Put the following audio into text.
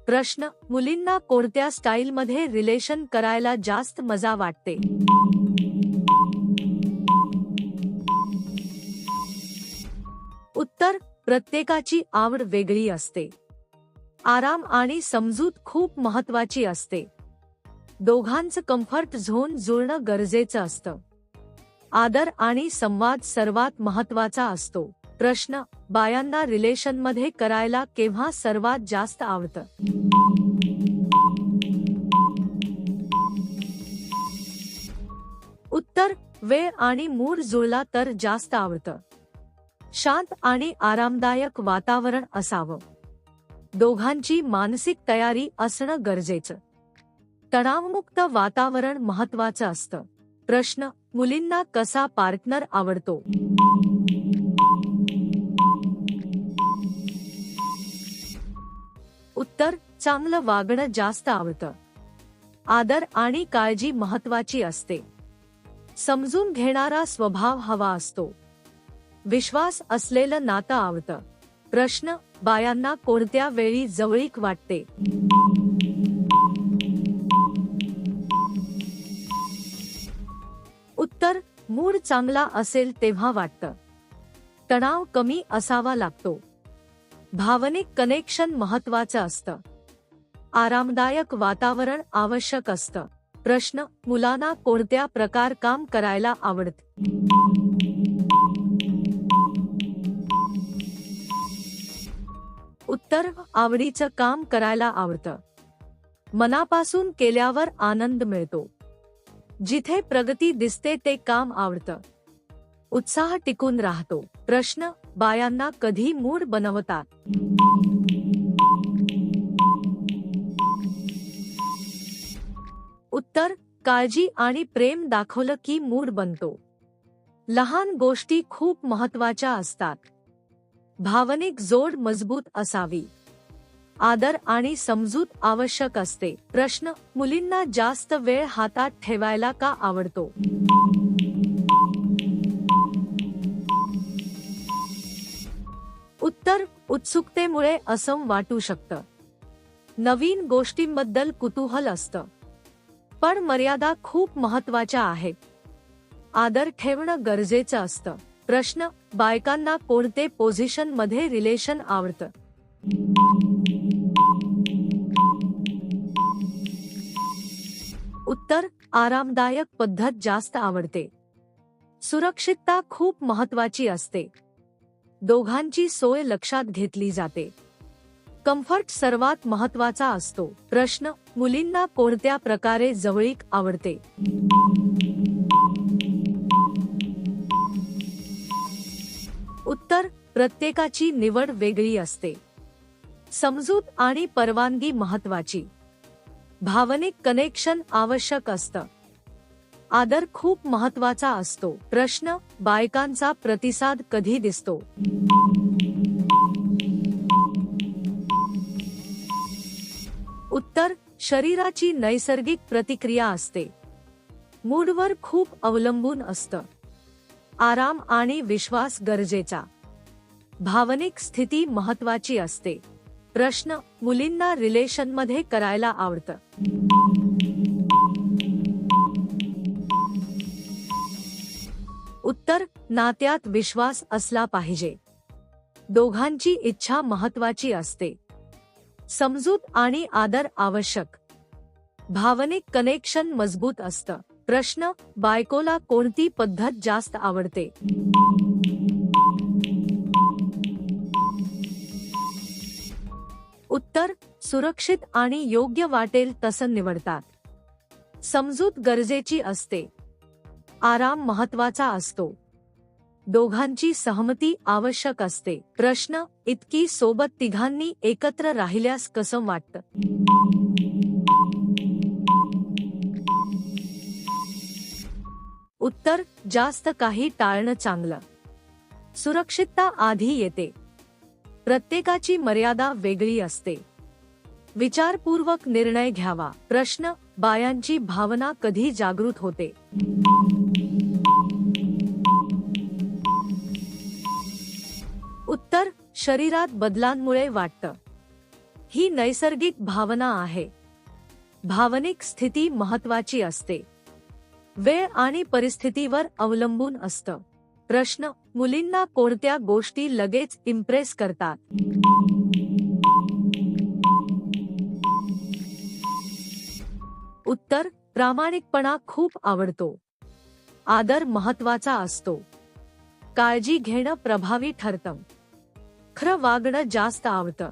प्रश्न: मुलींना कोणत्या स्टाईलमध्ये रिलेशन करायला जास्त मजा वाटते? उत्तर: प्रत्येकाची आवड वेगळी असते. आराम आणि समजूत खूप महत्त्वाची असते. दोघांचं कम्फर्ट झोन जुळणं गरजेचं असतं. आदर आणि संवाद सर्वात महत्त्वाचा असतो. प्रश्न: बायांना रिलेशनमध्ये करायला केव्हा सर्वात जास्त आवडतं? उत्तर: वेळ आणि मूड जुळला तर जास्त आवडतं. शांत आणि आरामदायक वातावरण असावं. दोघांची मानसिक तयारी असणं गरजेचं. तणावमुक्त वातावरण महत्त्वाचं असतं. प्रश्न: मुलींना कसा पार्टनर आवडतो? उत्तर: चांगलं वागणं जास्त आवडतं. आदर आणि काळजी महत्त्वाची असते. समजून घेणारा स्वभाव हवा असतो. विश्वास असलेलं नातं आवडतं. प्रश्न: बायांना कोणत्या वेळी जवळीक वाटते? उत्तर: मूड चांगला असेल तेव्हा वाटतं. तणाव कमी असावा लागतो. भावनिक कनेक्शन महत्त्वाचं असतं. आरामदायक वातावरण आवश्यक असतं. प्रश्न: मुलांना कोणत्या प्रकार काम करायला आवडतं? उत्तर: आवडीचं काम करायला आवडतं. मनापासून केल्यावर आनंद मिळतो. जिथे प्रगती दिसते ते काम आवडतं. उत्साह टिकून राहतो. प्रश्न: बायांना कधी मूड बनवतात? उत्तर: काळजी आणि प्रेम दाखवलं की मूड बनतो. लहान गोष्टी खूप महत्त्वाच्या असतात. भावनिक जोड मजबूत असावी. आदर आणि समजूत आवश्यक असते. प्रश्न: मुलींना जास्त वेळ हातात ठेवायला का आवडतो? उत्तर: उत्सुकतेमुळे असं वाटू शकतं. नवीन गोष्टींबद्दल कुतूहल असतं. पण मर्यादा खूप महत्त्वाच्या आहेत. आदर ठेवणं गरजेचं असतं. प्रश्न: बायकांना कोणते पोझिशन मध्ये रिलेशन आवडतं? उत्तर: आरामदायक पद्धत जास्त आवडते. सुरक्षितता खूप महत्त्वाची असते. दोघांची सोय लक्षात घेतली जाते. कम्फर्ट सर्वात महत्त्वाचा असतो. प्रश्न: मुलींना कोणत्या प्रकारे जवळीक आवडते? उत्तर: प्रत्येकाची निवड वेगळी असते. समजूत आणि परवानगी महत्त्वाची. भावनिक कनेक्शन आवश्यक असतं. आदर खूप महत्त्वाचा असतो. प्रश्न: बायकांचा प्रतिसाद कधी दिसतो? उत्तर: शरीराची नैसर्गिक प्रतिक्रिया असते. मूडवर खूप अवलंबून असतं. आराम आणि विश्वास गरजेचा. भावनिक स्थिती महत्त्वाची असते. प्रश्न: मुलींना रिलेशनमध्ये करायला आवडतं? उत्तर: नात्यात विश्वास असला पाहिजे. दोघांची इच्छा महत्त्वाची असते. समजूत आणि आदर आवश्यक. भावनिक कनेक्शन मजबूत असतं. प्रश्न: बायकोला कोणती पद्धत जास्त आवडते? उत्तर: सुरक्षित आणि योग्य वाटेल तसं निवडतात. समजूत गरजेची असते. आराम महत्त्वाचा असतो. दोघांची सहमती आवश्यक असते. प्रश्न: इतकी सोबत तिघांनी एकत्र राहिल्यास कसं वाटतं? उत्तर: जास्त काही टाळणं चांगलं. सुरक्षितता आधी येते. प्रत्येकाची मर्यादा वेगळी असते. विचारपूर्वक निर्णय घ्यावा. प्रश्न: बायांची भावना कधी जागृत होते? उत्तर: शरीरात बदलांमुळे वाटतं. ही नैसर्गिक भावना आहे. भावनिक स्थिती महत्वाची असते. वेळ आणि परिस्थितीवर अवलंबून असतं. प्रश्न: मुलींना कोणत्या गोष्टी लगेच इम्प्रेस करतात? उत्तर: प्रामाणिकपणा खूप आवडतो. आदर महत्वाचा असतो. काळजी घेणं प्रभावी ठरतं. खरं वागणं जास्त आवडतं.